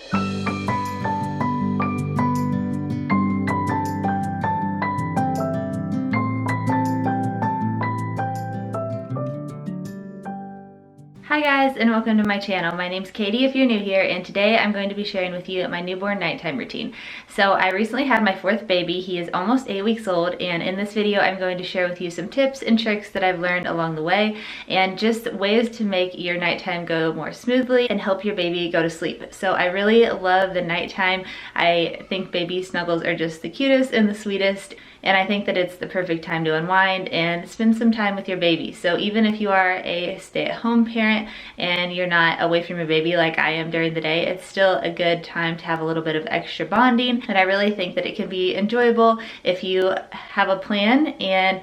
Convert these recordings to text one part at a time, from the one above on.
Hi guys, and welcome to my channel. My name's Katie if you're new here, and today I'm going to be sharing with you my newborn nighttime routine. So I recently had my fourth baby. He is almost 8 weeks old, and in this video I'm going to share with you some tips and tricks that I've learned along the way and just ways to make your nighttime go more smoothly and help your baby go to sleep. So I really love the nighttime. I think baby snuggles are just the cutest and the sweetest, and I think that it's the perfect time to unwind and spend some time with your baby. So even if you are a stay-at-home parent and you're not away from your baby like I am during the day, it's still a good time to have a little bit of extra bonding. And I really think that it can be enjoyable if you have a plan, and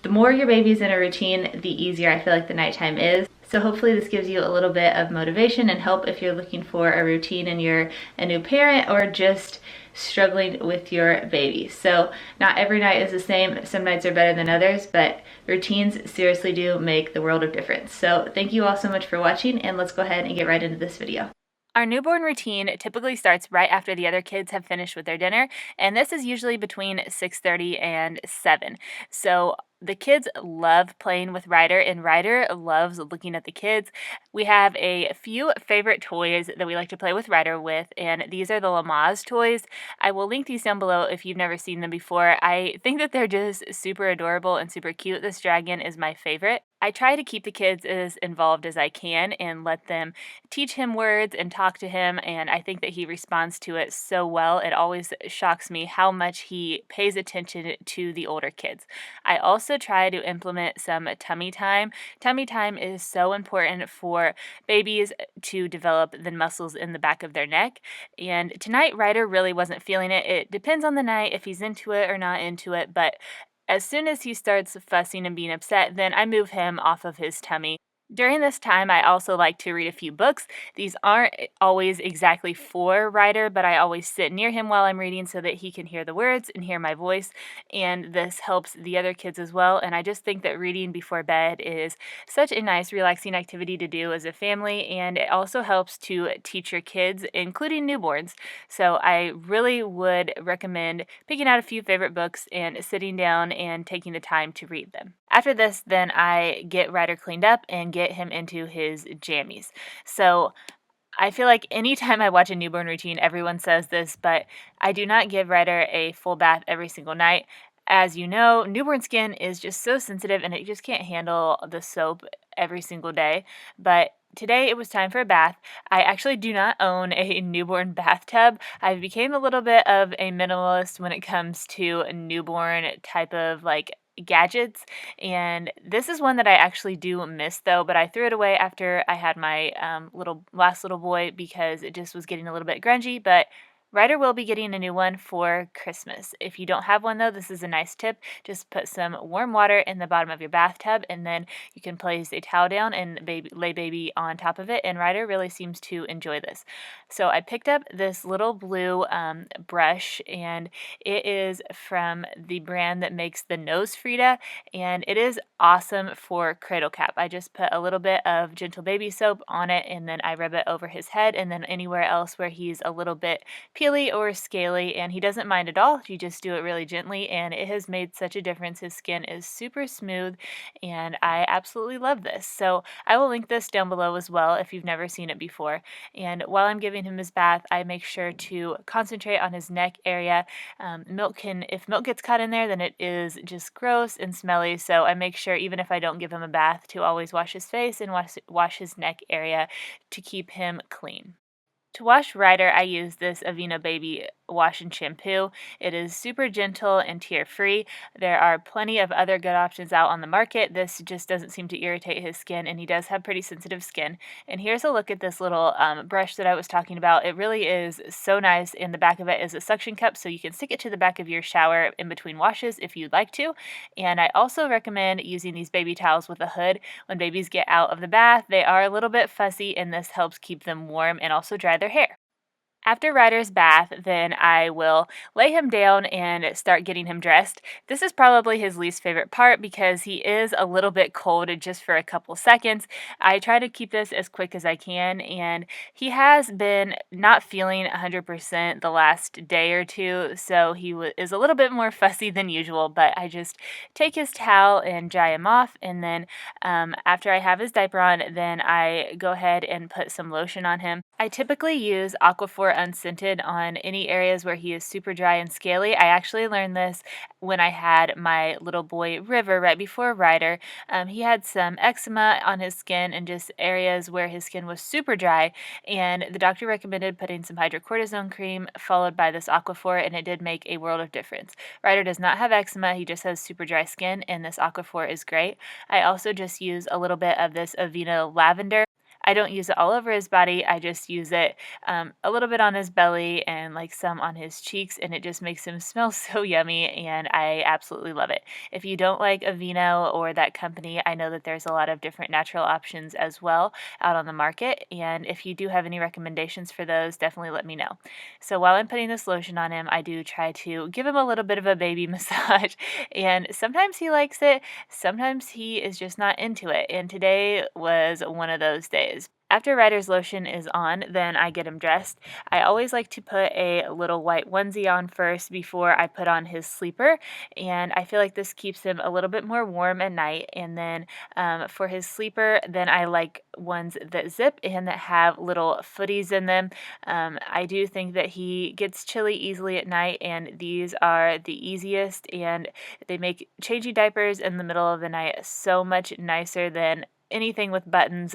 the more your baby's in a routine, the easier I feel like the nighttime is. So hopefully this gives you a little bit of motivation and help if you're looking for a routine and you're a new parent or just struggling with your baby. So not every night is the same. Some nights are better than others, but routines seriously do make the world of difference. So thank you all so much for watching, and let's go ahead and get right into this video. Our newborn routine typically starts right after the other kids have finished with their dinner, and this is usually between 6:30 and 7. So the kids love playing with Ryder, and Ryder loves looking at the kids. We have a few favorite toys that we like to play with Ryder with, and these are the Lamaze toys. I will link these down below if you've never seen them before. I think that they're just super adorable and super cute. This dragon is my favorite. I try to keep the kids as involved as I can and let them teach him words and talk to him, and I think that he responds to it so well. It always shocks me how much he pays attention to the older kids. I also try to implement some tummy time. Tummy time is so important for babies to develop the muscles in the back of their neck, and tonight Ryder really wasn't feeling it. It depends on the night if he's into it or not into it, but as soon as he starts fussing and being upset, then I move him off of his tummy. During this time, I also like to read a few books. These aren't always exactly for Ryder, but I always sit near him while I'm reading so that he can hear the words and hear my voice, and this helps the other kids as well. And I just think that reading before bed is such a nice, relaxing activity to do as a family, and it also helps to teach your kids, including newborns. So I really would recommend picking out a few favorite books and sitting down and taking the time to read them. After this, then I get Ryder cleaned up and get him into his jammies. So I feel like anytime I watch a newborn routine, everyone says this, but I do not give Ryder a full bath every single night. As you know, newborn skin is just so sensitive and it just can't handle the soap every single day. But today it was time for a bath. I actually do not own a newborn bathtub. I became a little bit of a minimalist when it comes to a newborn type of gadgets, and this is one that I actually do miss though, but I threw it away after I had my last little boy because it just was getting a little bit grungy. But Ryder will be getting a new one for Christmas. If you don't have one though, this is a nice tip. Just put some warm water in the bottom of your bathtub, and then you can place a towel down and lay baby on top of it, and Ryder really seems to enjoy this. So I picked up this little blue brush, and it is from the brand that makes the nose Frida, and it is awesome for cradle cap. I just put a little bit of gentle baby soap on it, and then I rub it over his head and then anywhere else where he's a little bit peely or scaly, and he doesn't mind at all. You just do it really gently, and it has made such a difference. His skin is super smooth, and I absolutely love this. So I will link this down below as well if you've never seen it before. And while I'm giving him his bath, I make sure to concentrate on his neck area. If milk gets caught in there, then it is just gross and smelly. So I make sure, even if I don't give him a bath, to always wash his face and wash his neck area to keep him clean. To wash Ryder, I use this Aveeno Baby wash and shampoo. It is super gentle and tear-free. There are plenty of other good options out on the market. This just doesn't seem to irritate his skin, and he does have pretty sensitive skin. And here's a look at this little brush that I was talking about. It really is so nice. In the back of it is a suction cup, so you can stick it to the back of your shower in between washes if you'd like to. And I also recommend using these baby towels with a hood. When babies get out of the bath, they are a little bit fussy, and this helps keep them warm and also dry their hair. After Ryder's bath, then I will lay him down and start getting him dressed. This is probably his least favorite part because he is a little bit cold just for a couple seconds. I try to keep this as quick as I can, and he has been not feeling 100% the last day or two, so he is a little bit more fussy than usual, but I just take his towel and dry him off, and then after I have his diaper on, then I go ahead and put some lotion on him. I typically use Aquaphor Unscented on any areas where he is super dry and scaly. I actually learned this when I had my little boy River right before Ryder. He had some eczema on his skin and just areas where his skin was super dry, and the doctor recommended putting some hydrocortisone cream followed by this Aquaphor, and it did make a world of difference. Ryder does not have eczema, he just has super dry skin, and this Aquaphor is great. I also just use a little bit of this Avena lavender. I don't use it all over his body, I just use it a little bit on his belly and like some on his cheeks, and it just makes him smell so yummy, and I absolutely love it. If you don't like Aveeno or that company, I know that there's a lot of different natural options as well out on the market, and if you do have any recommendations for those, definitely let me know. So while I'm putting this lotion on him, I do try to give him a little bit of a baby massage, and sometimes he likes it, sometimes he is just not into it, and today was one of those days. After Ryder's lotion is on, then I get him dressed. I always like to put a little white onesie on first before I put on his sleeper, and I feel like this keeps him a little bit more warm at night. And then for his sleeper, then I like ones that zip and that have little footies in them. I do think that he gets chilly easily at night, and these are the easiest, and they make changing diapers in the middle of the night so much nicer than anything with buttons.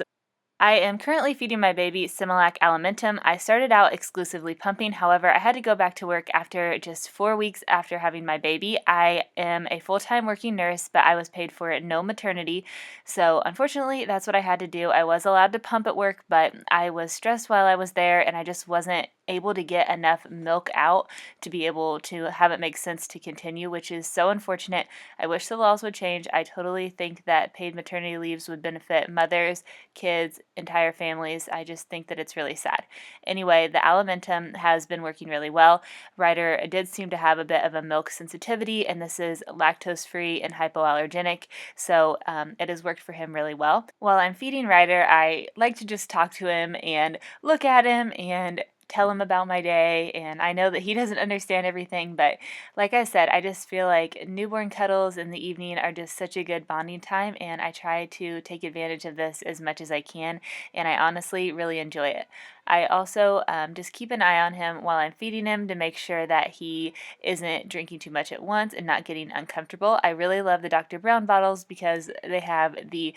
I am currently feeding my baby Similac Alimentum. I started out exclusively pumping, however, I had to go back to work after just 4 weeks after having my baby. I am a full-time working nurse, but I was paid for no maternity, so unfortunately that's what I had to do. I was allowed to pump at work, but I was stressed while I was there, and I just wasn't able to get enough milk out to be able to have it make sense to continue, which is so unfortunate. I wish the laws would change. I totally think that paid maternity leaves would benefit mothers, kids, entire families. I just think that it's really sad. Anyway, the Alimentum has been working really well. Ryder did seem to have a bit of a milk sensitivity, and this is lactose-free and hypoallergenic, so it has worked for him really well. While I'm feeding Ryder, I like to just talk to him and look at him and tell him about my day, and I know that he doesn't understand everything, but like I said, I just feel like newborn cuddles in the evening are just such a good bonding time, and I try to take advantage of this as much as I can, and I honestly really enjoy it. I also just keep an eye on him while I'm feeding him to make sure that he isn't drinking too much at once and not getting uncomfortable. I really love the Dr. Brown bottles because they have the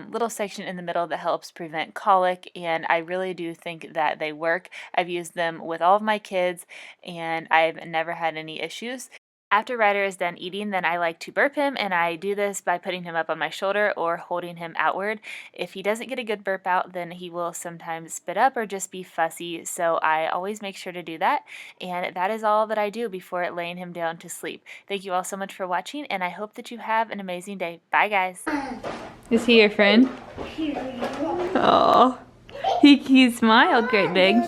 little section in the middle that helps prevent colic, and I really do think that they work. I've used them with all of my kids, and I've never had any issues. After Ryder is done eating, then I like to burp him, and I do this by putting him up on my shoulder or holding him outward. If he doesn't get a good burp out, then he will sometimes spit up or just be fussy, so I always make sure to do that, and that is all that I do before laying him down to sleep. Thank you all so much for watching, and I hope that you have an amazing day. Bye, guys. Is he your friend? Oh, he smiled great big.